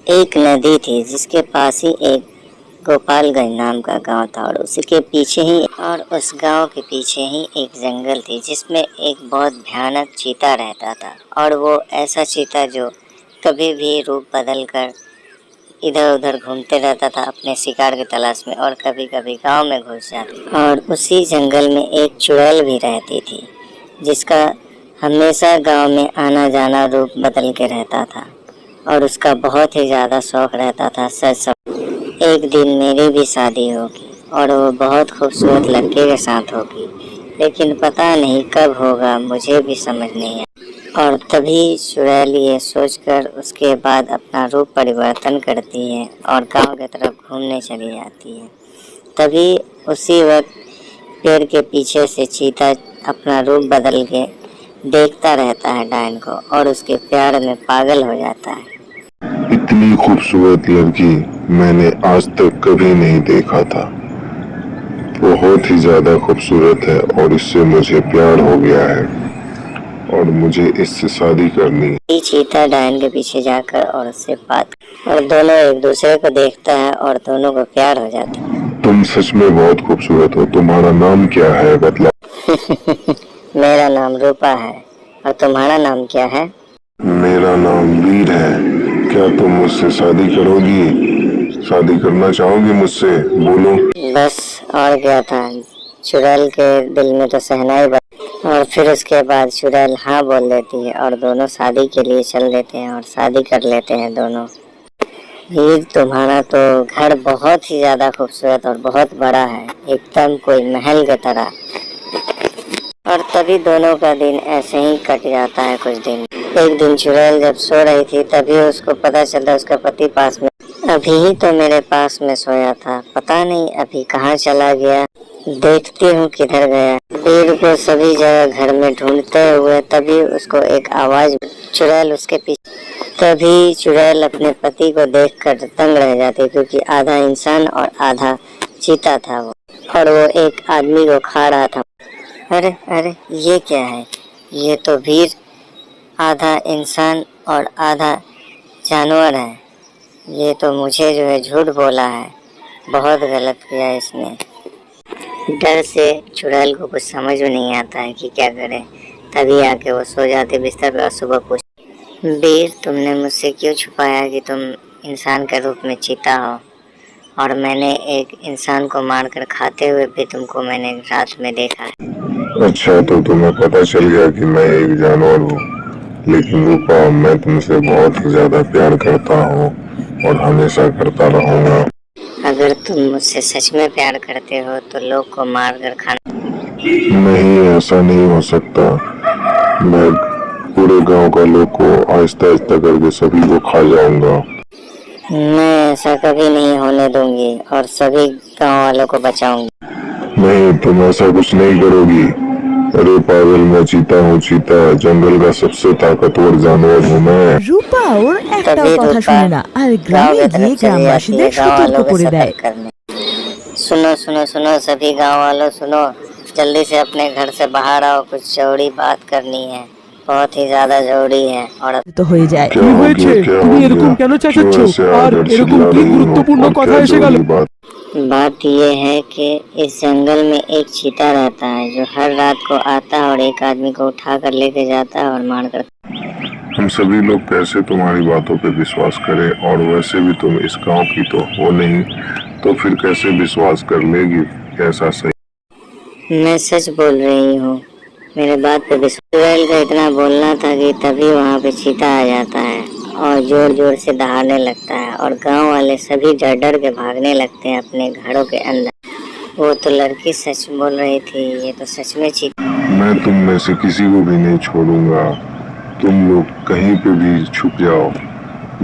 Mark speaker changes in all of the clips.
Speaker 1: एक नदी थी जिसके पास ही एक गोपालगंज नाम का गांव था और उसके पीछे ही और उस गांव के पीछे ही एक जंगल थी जिसमें एक बहुत भयानक चीता रहता था। और वो ऐसा चीता जो कभी भी रूप बदल कर इधर उधर घूमते रहता था अपने शिकार की तलाश में और कभी कभी गांव में घुस जाता। और उसी जंगल में एक चुड़ैल भी रहती थी जिसका हमेशा गांव में आना जाना रूप बदल के रहता था और उसका बहुत ही ज़्यादा शौक रहता था। सच एक दिन मेरी भी शादी होगी और वो बहुत खूबसूरत लड़के के साथ होगी, लेकिन पता नहीं कब होगा, मुझे भी समझ नहीं आया। और तभी चुड़ैल ये सोचकर उसके बाद अपना रूप परिवर्तन करती है और गांव की तरफ घूमने चली जाती है। तभी उसी वक्त पेड़ के पीछे से चीता अपना रूप बदल के देखता रहता है डायन को और उसके प्यार में पागल हो जाता है।
Speaker 2: इतनी खूबसूरत लड़की मैंने आज तक कभी नहीं देखा था। बहुत ही ज्यादा खूबसूरत है और इससे मुझे प्यार हो गया है और मुझे इससे शादी करनी है।
Speaker 1: चीता डायन के पीछे जाकर और उससे बात और दोनों एक दूसरे को देखता है और दोनों को प्यार हो जाता है।
Speaker 2: तुम सच में बहुत खूबसूरत हो। तुम्हारा नाम क्या है बतला?
Speaker 1: मेरा नाम रूपा है और तुम्हारा नाम क्या है?
Speaker 2: मेरा नाम वीर है। क्या तुम मुझसे शादी करोगी? शादी करना चाहोगी मुझसे? बोलो।
Speaker 1: बस और क्या था, चुड़ैल के दिल में तो शहनाई बज और फिर उसके बाद चुड़ैल हाँ बोल देती है और दोनों शादी के लिए चल देते हैं और शादी कर लेते हैं दोनों। वीर, तुम्हारा तो घर बहुत ही ज्यादा खूबसूरत और बहुत बड़ा है, एकदम कोई महल की तरह। और तभी दोनों का दिन ऐसे ही कट जाता है कुछ दिन। एक दिन चुड़ैल जब सो रही थी तभी उसको पता चलता उसका पति पास में अभी ही तो मेरे पास में सोया था, पता नहीं अभी कहाँ चला गया, देखती हूँ किधर गया। वीर को सभी जगह घर में ढूंढते हुए तभी उसको एक आवाज, चुड़ैल उसके पीछे। तभी चुड़ैल अपने पति को देखकर दंग रह जाती क्योंकि आधा इंसान और आधा चीता था वो, और वो एक आदमी को खा रहा था। अरे अरे, ये क्या है? ये तो वीर आधा इंसान और आधा जानवर है। ये तो मुझे जो है झूठ बोला है, बहुत गलत किया इसने। डर से चुड़ैल को कुछ समझ में नहीं आता है कि क्या करे। तभी आके वो सो जाते बिस्तर पर और सुबह पूछ, वीर, तुमने मुझसे क्यों छुपाया कि तुम इंसान के रूप में चीता हो? और मैंने एक इंसान को मारकर खाते हुए भी तुमको मैंने रात में देखा है।
Speaker 2: अच्छा, तो तुम्हें पता चल गया कि मैं एक जानवर हूँ, लेकिन रूपा, मैं तुमसे बहुत ही ज्यादा प्यार करता हूँ और हमेशा करता रहूँगा।
Speaker 1: अगर तुम मुझसे सच में प्यार करते हो तो लोग को मार कर खाना।
Speaker 2: नहीं, ऐसा नहीं हो सकता। मैं पूरे गांव का लोग को आहिस्ता आहिस्ता करके सभी को खा जाऊंगा।
Speaker 1: मैं ऐसा कभी नहीं होने दूंगी और सभी गांव वालों को बचाऊंगी।
Speaker 3: नहीं, तुम ऐसा कुछ नहीं करोगी। अरे पागल, मैं चीता हूँ। चीता जंगल का सबसे ताकतवर जानवर हूँ मैं।
Speaker 4: রূপা ওর একটাও কথা শুনে না আর গ্রামে গিয়ে গ্রামবাসীদের সতর্ক করে দেয়।
Speaker 1: सुनो सुनो सुनो सभी गांव वालों, सुनो, जल्दी से अपने घर से बाहर आओ, कुछ जरूरी बात करनी है, बहुत ही ज्यादा जरूरी है। और
Speaker 4: তো হয়ে যায়।
Speaker 3: क्या हो गया? क्या हो
Speaker 5: তুমি এরকম
Speaker 3: गया?
Speaker 5: কেন
Speaker 3: क्यों
Speaker 5: চেঁচাচ্ছ
Speaker 3: ऐसे
Speaker 5: আর
Speaker 3: आकर
Speaker 5: এরকम
Speaker 3: चिल्ला
Speaker 5: কি
Speaker 3: रही हो?
Speaker 5: গুরুত্বপূর্ণ
Speaker 3: और
Speaker 5: কথা
Speaker 3: क्या
Speaker 5: এসে गেল?
Speaker 3: जरूरी बात?
Speaker 1: बात ये है कि इस जंगल में एक चीता रहता है जो हर रात को आता है और एक आदमी को उठा कर लेके जाता है और मार कर।
Speaker 3: हम सभी लोग कैसे तुम्हारी बातों पे विश्वास करें, और वैसे भी तुम इस गांव की तो हो नहीं, तो फिर कैसे विश्वास कर लेगी? ऐसा सही?
Speaker 1: मैं सच बोल रही हूँ, मेरे बात पे विश्वास का इतना बोलना था कि तभी वहाँ पे चीता आ जाता है और जोर जोर से दहाड़ने लगता है और गांव वाले सभी डर डर के भागने लगते हैं अपने घरों के अंदर। वो तो लड़की सच बोल रही थी, ये तो सच में चीता।
Speaker 3: मैं तुम में से किसी को भी नहीं छोड़ूंगा। तुम लोग कहीं पे भी छुप जाओ,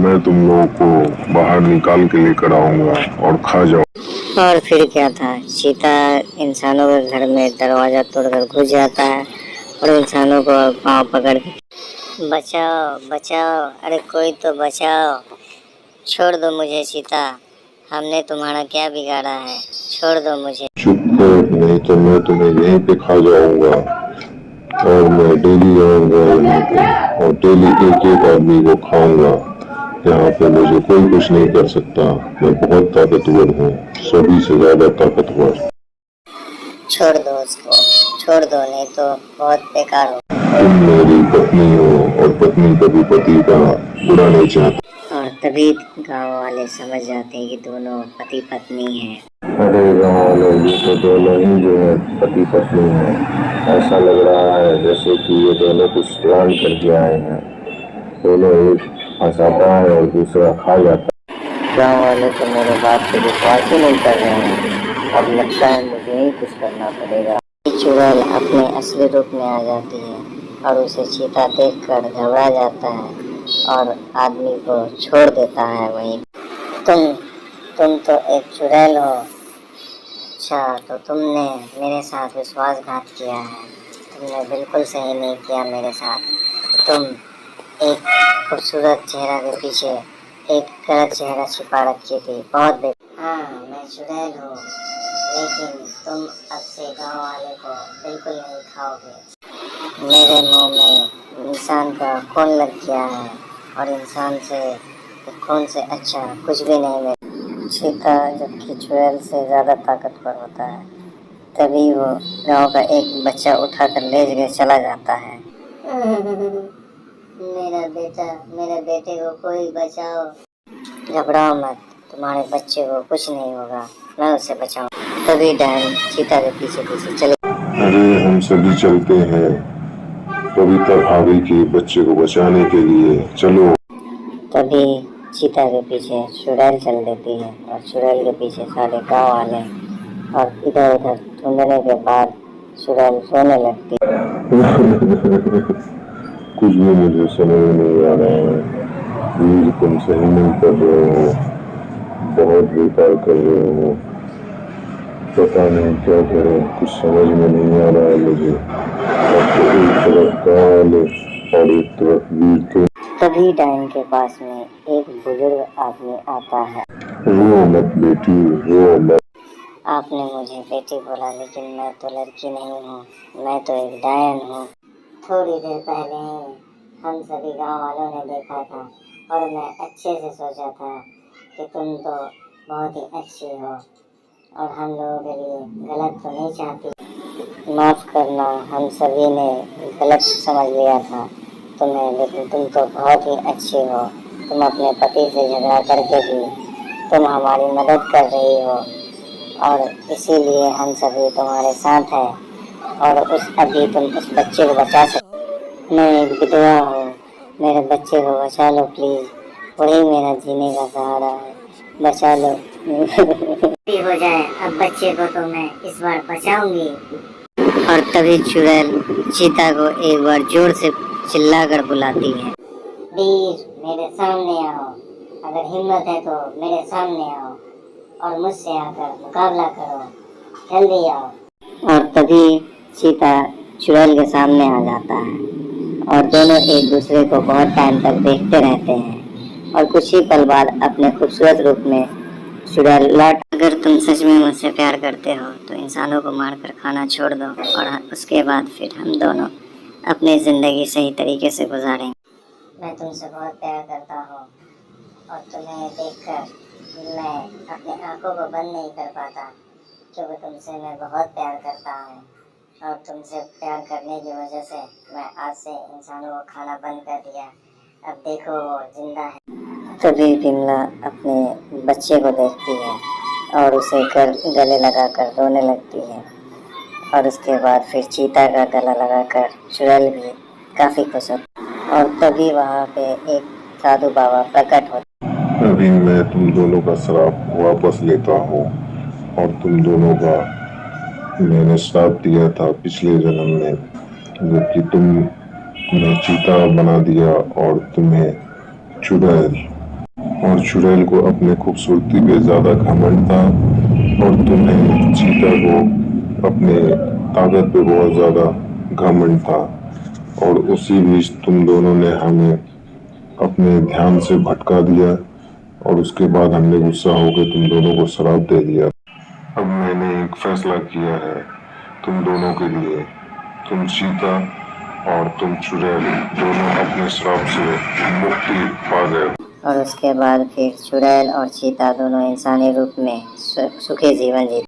Speaker 3: मैं तुम लोगों को बाहर निकाल के लेकर आऊंगा और खा जाऊं।
Speaker 1: और फिर क्या था, चीता इंसानों के घर में दरवाजा तोड़कर घुस जाता है और इंसानों को पांव पकड़ के, बचाओ बचाओ, अरे कोई तो बचाओ, छोड़ दो मुझे चीता, हमने तुम्हारा क्या बिगाड़ा है, छोड़ दो मुझे।
Speaker 3: चुप कर, नहीं तो मैं तुम्हें यहीं पे खा जाऊंगा। और मैं डेली आऊंगा यहीं पे और डेली एक एक आदमी को खाऊंगा।
Speaker 2: यहाँ पे मुझे कोई कुछ नहीं कर सकता। मैं बहुत ताकतवर हूँ, सभी से ज्यादा ताकतवर।
Speaker 1: छोड़ दो उसको, छोड़ दो, नहीं तो बहुत बेकार हो।
Speaker 2: तुम मेरी पत्नी हो और पत्नी कभी पति का बुरा नहीं चाहती।
Speaker 1: और तभी गांव वाले समझ जाते हैं कि दोनों पति पत्नी हैं।
Speaker 2: अरे गाँव वाले, ये तो दोनों ही जो है पति पत्नी है। ऐसा लग रहा है जैसे कि ये दोनों कुछ प्लान करके आए हैं। दोनों एक फंसाता है और दूसरा खा जाता है। गाँव वाले तो मेरे बात पे विश्वास ही नहीं कर रहे हैं। अब लगता है मुझे ही कुछ करना पड़ेगा।
Speaker 1: चुड़ैल अपने असली रूप में आ जाती है और उसे चीता देखकर घबरा जाता है और आदमी को छोड़ देता है वहीं। तुम तो एक चुड़ैल हो। अच्छा, तो तुमने मेरे साथ विश्वासघात किया है। तुमने बिल्कुल सही नहीं किया मेरे साथ। तुम एक खूबसूरत चेहरा के पीछे एक गलत चेहरा छिपा रखी थी। बहुत हाँ, मैं चुड़ैल हूँ, लेकिन तुम अब से गाँव वाले को बिल्कुल नहीं खाओगे। मेरे मुंह में इंसान का खून लग गया है और इंसान से खून से अच्छा कुछ भी नहीं मिला। चीता जबकि चुड़ैल से ज़्यादा ताकतवर होता है। तभी वो गांव का एक बच्चा उठाकर ले चला जाता है। मेरे बेटे को कोई बचाओ। घबराओ मत, तुम्हारे बच्चे को कुछ नहीं होगा, मैं उसे बचाऊं। तभी डायन चीता के पीछे पीछे चले।
Speaker 2: अरे हम सभी चलते हैं कविता भाभी के बच्चे को बचाने के लिए, चलो।
Speaker 1: तभी चीता के पीछे चुड़ैल चल देती है और चुड़ैल के पीछे सारे गांव वाले, और इधर उधर ढूंढने के बाद चुड़ैल रोने लगती है।
Speaker 2: कुछ भी मुझे समझ नहीं आ रहा है। प्लीज तुम सही नहीं कर रहे हो, बहुत बेकार कर रहे हो। पता नहीं क्या करें, कुछ समझ में नहीं आ रहा है मुझे। तो एक तरफ गाँव वाले और एक तरफ वीर तुम।
Speaker 1: तभी डायन के पास में एक बुजुर्ग आदमी आता है।
Speaker 2: रो मत बेटी, रो मत।
Speaker 1: आपने मुझे बेटी बोला, लेकिन मैं तो लड़की नहीं हूँ, मैं तो एक डायन हूँ। थोड़ी देर पहले हम सभी गांव वालों ने देखा था और मैं अच्छे से सोचा था कि तुम तो बहुत ही अच्छी हो और हम लोगों के लिए गलत तो नहीं चाहती। माफ़ करना, हम सभी ने गलत समझ लिया था तुम्हें, लेकिन तुम तो बहुत ही अच्छी हो। तुम अपने पति से झगड़ा करके भी तुम हमारी मदद कर रही हो और इसीलिए हम सभी तुम्हारे साथ हैं और अभी तुम उस बच्चे को बचा सकते। मैं एक विधवा हूँ, मेरे बच्चे को बचा लो प्लीज, वही मेरा जीने का सहारा है, बचा लो। हो जाए, अब बच्चे को तो मैं इस बार बचाऊंगी। और तभी चुड़ैल चीता को एक बार जोर से चिल्लाकर बुलाती है। वीर, मेरे सामने आओ, अगर हिम्मत है तो मेरे सामने आओ और मुझसे आकर मुकाबला करो, जल्दी आओ। और तभी चीता चुड़ैल के सामने आ जाता है और दोनों एक दूसरे को बहुत टाइम तक देखते रहते हैं और कुछ ही पल बाद अपने खूबसूरत रूप में चुड़ैल लौट। अगर तुम सच में मुझसे प्यार करते हो तो इंसानों को मारकर खाना छोड़ दो और उसके बाद फिर हम दोनों अपनी जिंदगी सही तरीके से गुजारेंगे। मैं तुमसे बहुत प्यार करता हूँ और तुम्हें देखकर मैं अपनी आंखों को बंद नहीं कर पाता, क्योंकि तुमसे मैं बहुत प्यार करता हूँ और तुमसे प्यार करने की वजह से मैं आज से इंसानों को खाना बंद कर दिया। अब देखो वो जिंदा है। तभी बिमला अपने बच्चे को देखती है और उसे गले लगाकर रोने लगती है और उसके बाद फिर चीता का गला लगाकर चुड़ैल भी काफ़ी खुश होती है। और तभी वहाँ पे एक साधु बाबा प्रकट होते।
Speaker 2: अभी मैं तुम दोनों का श्राप वापस लेता हूँ और तुम दोनों का मैंने श्राप दिया था पिछले जन्म में, जो कि तुमने चीता बना दिया और तुम्हें चुड़ैल, और चुड़ैल को अपने खूबसूरती पे ज्यादा घमंड था और तुम्हें चीता को अपने ताकत पे बहुत ज्यादा घमंड था। और उसी बीच तुम दोनों ने हमें अपने ध्यान से भटका दिया और उसके बाद हमने गुस्सा होकर तुम दोनों को श्राप दे दिया। अब मैंने एक फैसला किया है तुम दोनों के लिए। तुम चीता और तुम चुड़ैल दोनों अपने श्राप से मुक्ति पा गए।
Speaker 1: और उसके बाद फिर चुड़ैल और चीता दोनों इंसानी रूप में सुखी जीवन जीते।